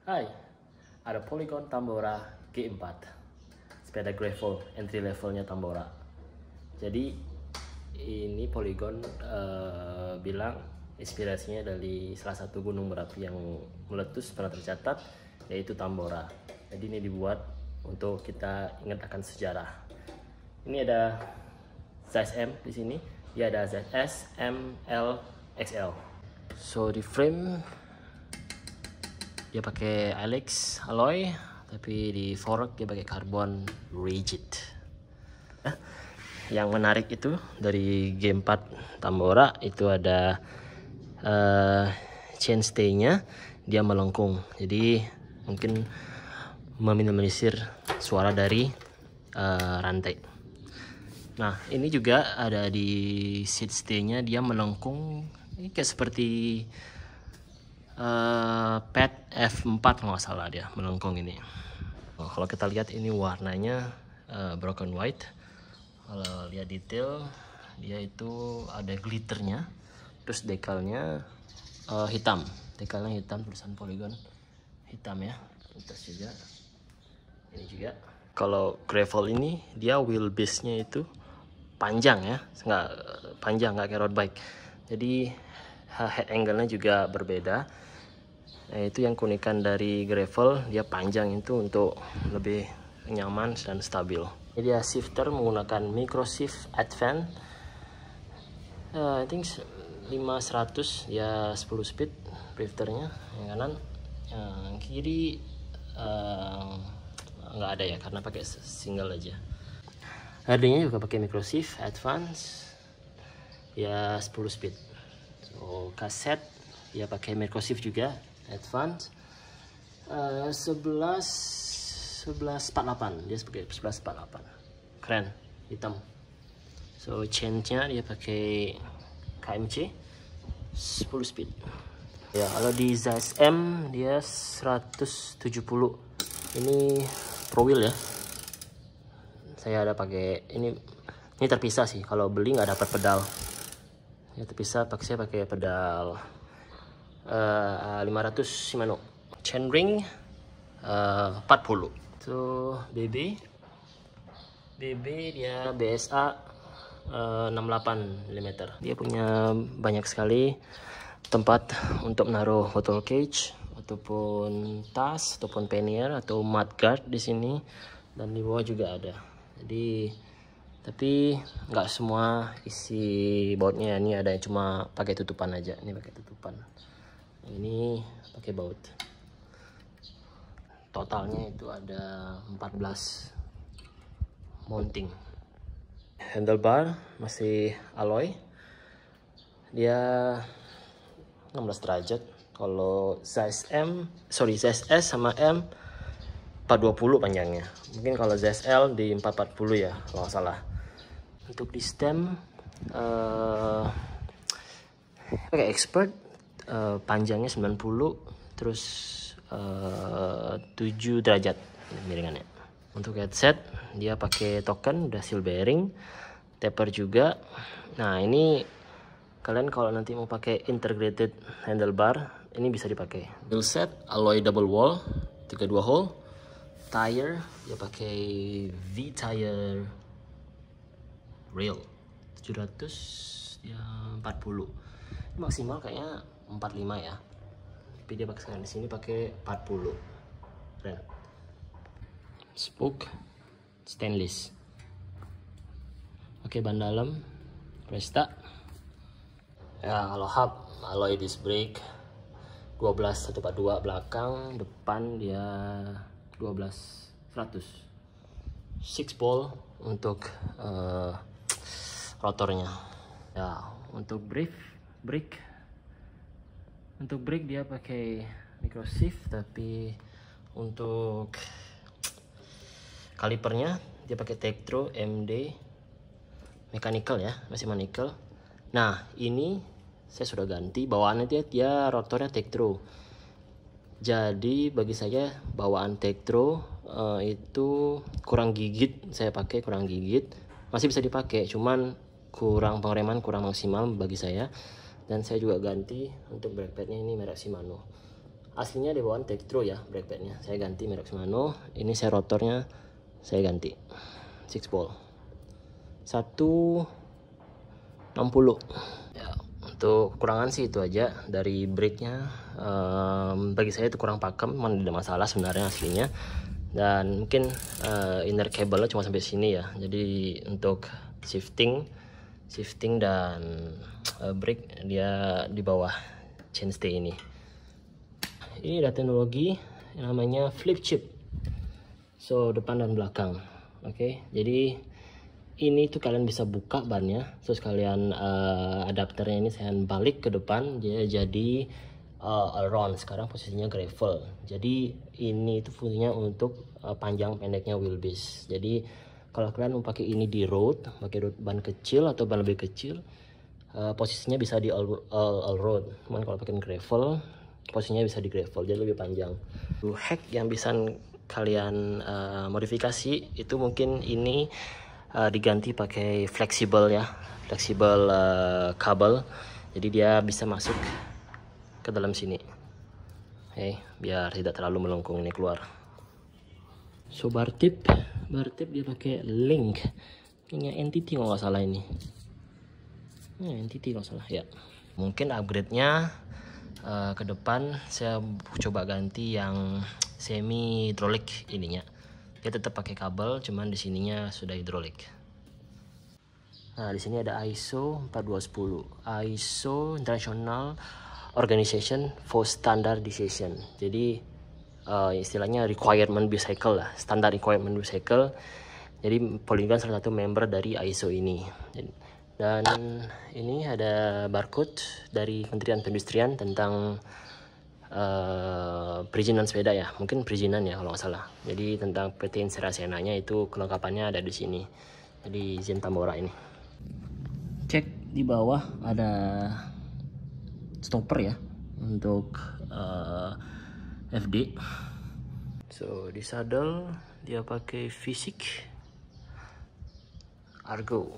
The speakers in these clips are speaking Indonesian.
Hai, ada Polygon Tambora G4, sepeda gravel entry levelnya Tambora. Jadi ini Polygon bilang inspirasinya dari salah satu gunung berapi yang meletus pernah tercatat, yaitu Tambora. Jadi ini dibuat untuk kita ingat akan sejarah. Ini ada size M di sini, dia ada ZS, M, L, XL. So di frame dia pakai Alex alloy, tapi di fork dia pakai carbon rigid. Yang menarik itu dari G4 Tambora itu ada chainstay-nya, dia melengkung, jadi mungkin meminimalisir suara dari rantai. Nah ini juga ada di seat stay-nya, dia melengkung, ini kayak seperti pad F4 kalau nggak salah, dia melengkung ini. Kalau kita lihat ini warnanya broken white. Kalau lihat detail dia itu ada glitternya, terus dekalnya hitam, tulisan Polygon hitam ya. Terus juga ini juga. Kalau gravel ini dia wheelbase-nya itu panjang ya, nggak kayak road bike. Jadi head angle-nya juga berbeda. Nah, itu yang keunikan dari gravel, dia panjang itu untuk lebih nyaman dan stabil. Jadi dia shifter menggunakan Microshift Advance. I think 500 ya, 10 speed drifternya. Yang kanan, yang kiri nggak ada ya karena pakai single aja. Hardinya juga pakai Microshift Advance ya, 10 speed. So kaset ya pakai Microshift juga Advance 1148, dia sebagai 1148, keren, hitam. So chainnya dia pakai KMC 10 speed ya. Kalau di size M dia 170, ini pro wheel ya. Saya ada pakai ini terpisah sih, kalau beli nggak dapat pedal ya, terpisah. Saya pakai pedal 500 Shimano. Chainring 40. So BB dia BSA 68 mm. Dia punya banyak sekali tempat untuk menaruh bottle cage ataupun tas ataupun pannier atau mudguard di sini, dan di bawah juga ada. Jadi tapi nggak semua isi bautnya, ini ada yang cuma pakai tutupan aja. Ini pakai tutupan, ini pakai baut. Totalnya itu ada 14 mounting. Handlebar masih alloy, dia 16 derajat. Kalau size S sama M 420 panjangnya. Mungkin kalau ZSL di 440 ya kalau nggak salah. Untuk di stem pakai expert, panjangnya 90, terus 7 derajat miringannya. Untuk headset dia pakai token, udah seal bearing, taper juga. Nah ini kalian kalau nanti mau pakai integrated handlebar, ini bisa dipakai. Wheel set alloy double wall 32 hole. Tire dia pakai V-tire rail 700 ya, 40. Ini maksimal kayaknya 45 ya, tapi dia pakai di sini pakai 40. Keren. Spoke stainless. Oke, ban dalam Presta ya. Kalau hub alloy disc brake 12 142, belakang, depan dia 12 100. 6 ball untuk rotornya ya. Untuk brake dia pakai Microshift, tapi untuk kalipernya dia pakai Tektro MD mechanical ya, masih mechanical. Nah ini saya sudah ganti bawaannya, dia rotornya Tektro. Jadi bagi saya bawaan Tektro itu kurang gigit, saya pakai kurang gigit. Masih bisa dipakai, cuman kurang pengereman, kurang maksimal bagi saya. Dan saya juga ganti untuk brake padnya, ini merek Shimano. Aslinya di bawah Tektro ya brake padnya. Saya ganti merek Shimano. Ini saya rotornya saya ganti 6 ball 160 ya. Untuk kekurangan sih itu aja dari brake-nya. Bagi saya itu kurang pakem, tidak masalah sebenarnya aslinya. Dan mungkin inner cable cuma sampai sini ya. Jadi untuk shifting dan brake dia di bawah chainstay ini. Ini ada teknologi yang namanya flip chip. So depan dan belakang. Oke, jadi ini tuh kalian bisa buka bannya, terus kalian adapternya ini saya balik ke depan, dia jadi allround. Sekarang posisinya gravel. Jadi ini itu fungsinya untuk panjang pendeknya wheelbase. Jadi kalau kalian mau pakai ini di road, pakai ban kecil atau ban lebih kecil, posisinya bisa di all road. Cuman kalau pakai gravel, posisinya bisa di gravel, jadi lebih panjang. Hack yang bisa kalian modifikasi itu mungkin ini diganti pakai fleksibel ya, fleksibel kabel, jadi dia bisa masuk ke dalam sini. Biar tidak terlalu melengkung ini keluar. So bar tip dia pakai link punya entity kalau nggak salah ini. Entity kalau salah ya. Mungkin upgrade-nya ke depan saya coba ganti yang semi hidrolik ininya. Dia tetap pakai kabel, cuman di sininya sudah hidrolik. Nah, di sini ada ISO 4210, ISO International Organization for Standardization. Jadi istilahnya requirement bicycle lah, standar requirement bicycle. Jadi Polygon salah satu member dari ISO ini. Dan ini ada barcode dari Kementerian Perindustrian tentang perizinan sepeda ya, mungkin perizinan ya kalau nggak salah. Jadi tentang PT Insera Senanya itu kelengkapannya ada di sini. Jadi izin Tambora ini. Cek di bawah ada stopper ya untuk FD. So di saddle dia pakai Fisik Argo.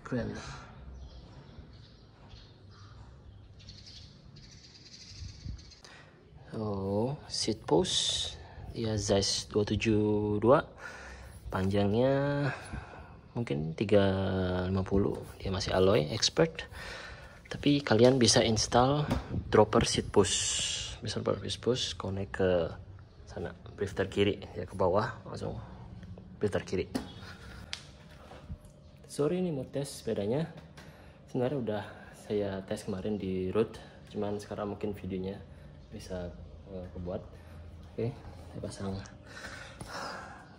Keren. So seat post dia Zeiss 272, panjangnya mungkin 350. Dia masih alloy expert, tapi kalian bisa install dropper seat post. Bisa dropper seat post connect ke sana, drifter kiri ya, ke bawah langsung drifter kiri. Sorry ini mau tes sepedanya, sebenarnya udah saya tes kemarin di road, cuman sekarang mungkin videonya bisa kebuat. Oke, saya pasang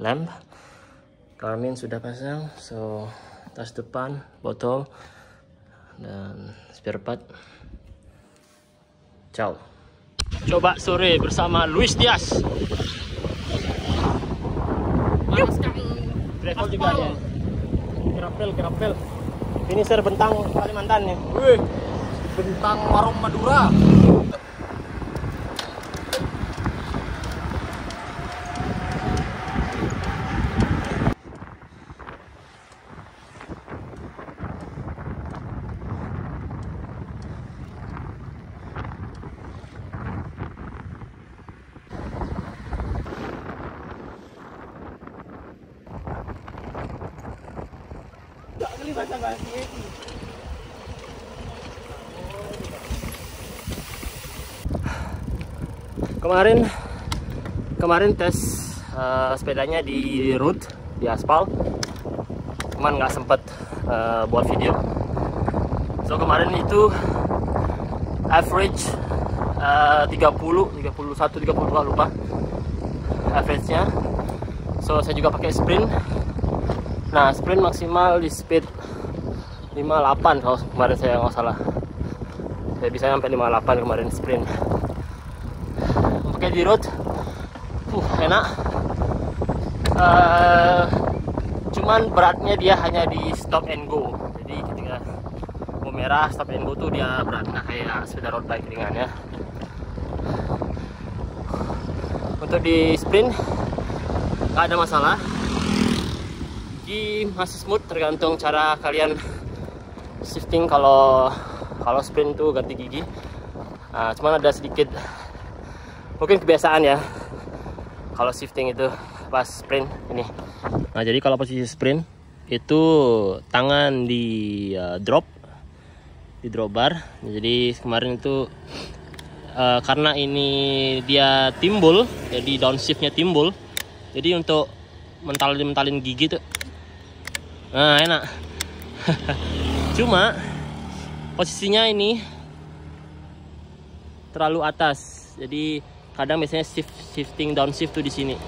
lamp, Garmin sudah pasang, so tas depan, botol, dan spare part. Ciao. Coba sore bersama Luis Diaz. Gravel juga ada. Kerapel. Finisher Bentang Kalimantan ya. Wih, Bentang Warung Madura. Kemarin tes sepedanya di road, di aspal, cuman nggak sempet buat video. So kemarin itu average 31, 32 lupa average-nya. So saya juga pakai sprint. Nah, sprint maksimal di speed 58 kalau kemarin saya nggak salah. Saya bisa sampai 58 kemarin sprint. Pakai di road, enak. Cuman beratnya dia hanya di stop and go. Jadi ketika mau merah stop and go tuh dia berat, nggak kayak sepeda road bike ringan ya. Untuk di sprint nggak ada masalah. Masih smooth, tergantung cara kalian shifting. Kalau sprint tuh ganti gigi, Cuman ada sedikit mungkin kebiasaan ya kalau shifting itu pas sprint ini. Nah, jadi kalau posisi sprint itu tangan di drop bar. Jadi kemarin itu karena ini dia timbul, jadi downshiftnya timbul, jadi untuk mentalin gigi tuh enak. Cuma posisinya ini terlalu atas, jadi kadang biasanya shifting downshift tuh di sini.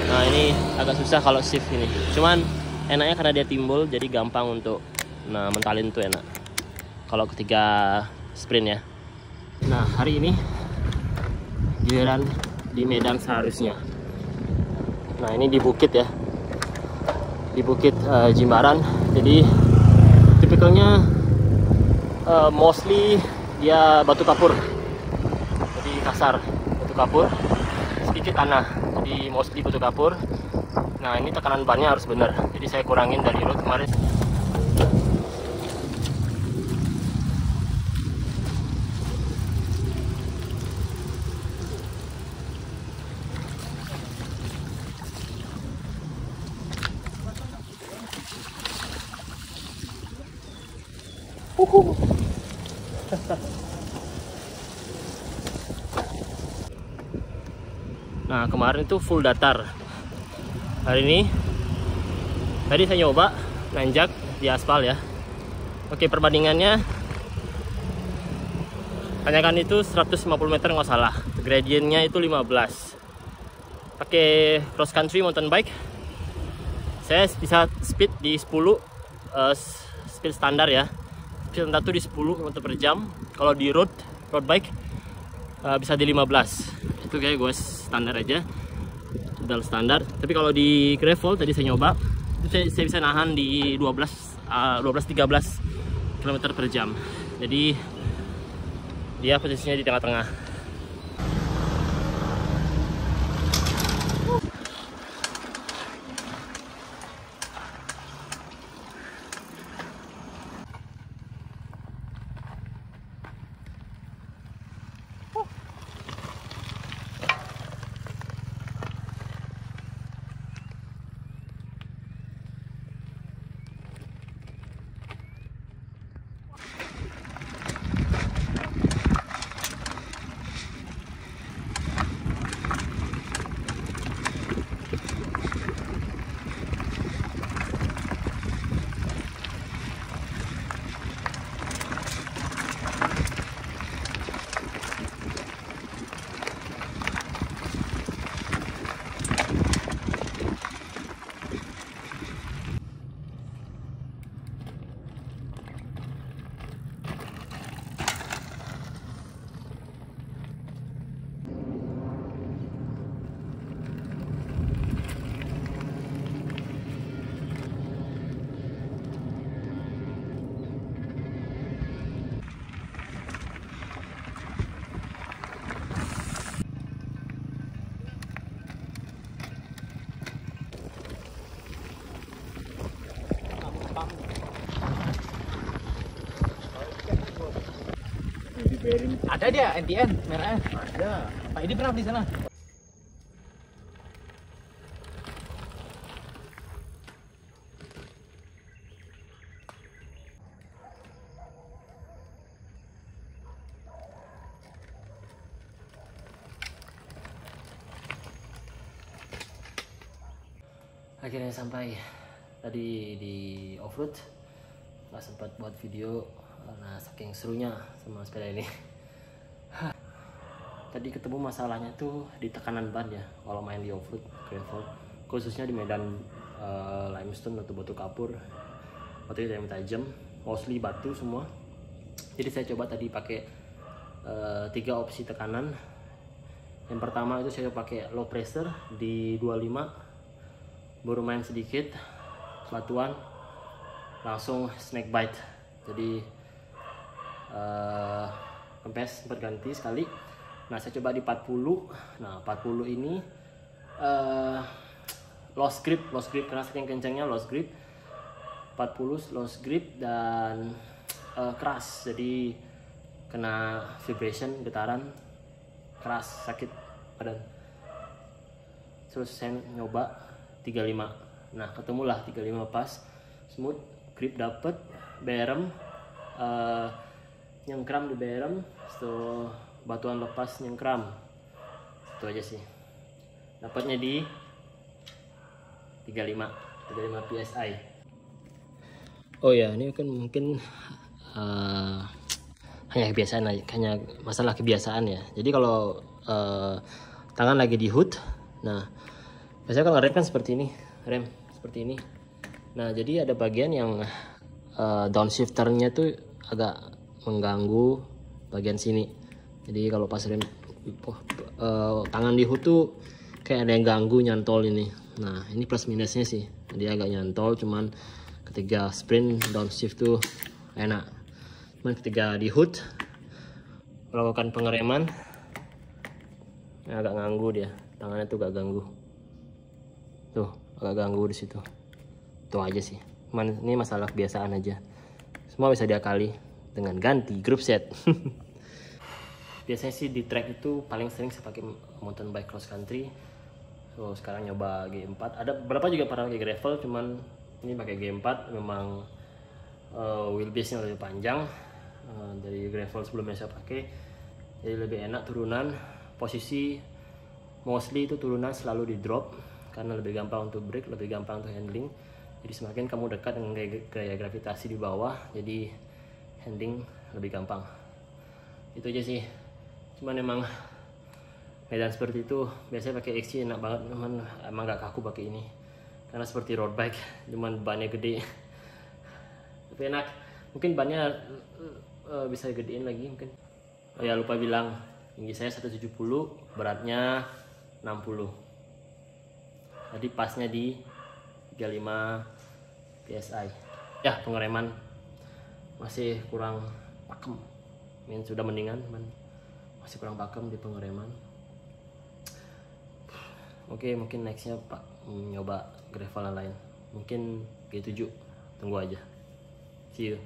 Nah, ini agak susah kalau shift ini. Cuman enaknya karena dia timbul, jadi gampang untuk mentalin tuh enak kalau ketika sprint ya. Nah, hari ini giliran di medan seharusnya. Nah, ini di bukit ya, di bukit Jimbaran. Jadi tipikalnya mostly dia batu kapur, jadi kasar, batu kapur, sedikit tanah, jadi mostly batu kapur. Nah, ini tekanan bannya harus benar, jadi saya kurangin dari road kemarin. Nah, kemarin itu full datar. Hari ini tadi saya nyoba nanjak di aspal ya. Oke, perbandingannya tanjakan itu 150 meter nggak salah. Gradientnya itu 15. Pakai cross country mountain bike, saya bisa speed di 10, speed standar ya. Speed standar tuh di 10 km per jam. Kalau di road bike bisa di 15. Itu kayak gue standar aja, pedal standar. Tapi kalau di gravel tadi saya nyoba, itu saya bisa nahan di 12-13 km per jam. Jadi dia posisinya di tengah-tengah. Ada dia NTN merahnya. Ada. Pak ini pernah di sana. Akhirnya sampai tadi di offroad, nggak sempat buat video karena saking serunya sama sepeda ini. Tadi ketemu masalahnya tuh di tekanan ban ya kalau main di offroad gravel, khususnya di medan limestone atau batu kapur. Waktu itu yang tajam, mostly batu semua. Jadi saya coba tadi pakai 3 opsi tekanan. Yang pertama itu saya pakai low pressure di 25, baru main sedikit batuan, langsung snake bite. Jadi kempes sempat ganti sekali. Nah, saya coba di 40. Nah, 40 ini lost grip karena saking kencangnya lost grip. 40 lost grip dan keras. Jadi kena vibration, getaran keras, sakit badan. Terus saya nyoba 35. Nah ketemulah 35 pas, smooth, grip dapet, berem, nyengkram di berem, so batuan lepas nyengkram. Itu aja sih. Dapatnya di 35 PSI. Oh ya, ini kan mungkin hanya kebiasaan aja, hanya masalah kebiasaan ya. Jadi kalau tangan lagi di hood, nah biasanya kalau rem kan seperti ini, rem seperti ini. Nah jadi ada bagian yang downshifternya tuh agak mengganggu bagian sini. Jadi kalau pas rem tangan di hood tuh kayak ada yang ganggu, nyantol ini. Nah ini plus minusnya sih, dia agak nyantol, cuman ketika sprint downshift tuh enak. Cuman ketika di hood melakukan pengereman agak ganggu, dia tangannya tuh agak ganggu, tuh agak ganggu di situ. Itu aja sih, ini masalah kebiasaan aja, semua bisa diakali dengan ganti group set. Biasanya sih di track itu paling sering saya pakai mountain bike cross country. So sekarang nyoba G4, ada beberapa juga pernah pakai gravel, cuman ini pakai G4. Memang wheelbase-nya lebih panjang dari gravel sebelumnya saya pakai, jadi lebih enak turunan. Posisi mostly itu turunan selalu di drop karena lebih gampang untuk brake, lebih gampang untuk handling. Jadi semakin kamu dekat dengan gaya gravitasi di bawah, jadi handling lebih gampang. Itu aja sih. Cuman emang medan seperti itu biasanya pakai XC enak banget, emang gak kaku pakai ini karena seperti road bike, cuman bannya gede. Tapi enak, mungkin bannya bisa gedein lagi mungkin. Oh ya lupa bilang, tinggi saya 170, beratnya 60. Jadi pasnya di 35 PSI. Ya pengereman masih kurang pakem, ini sudah mendingan, masih kurang pakem di pengereman. Oke, mungkin nextnya Pak nyoba gravel lain, mungkin G7, tunggu aja. See you.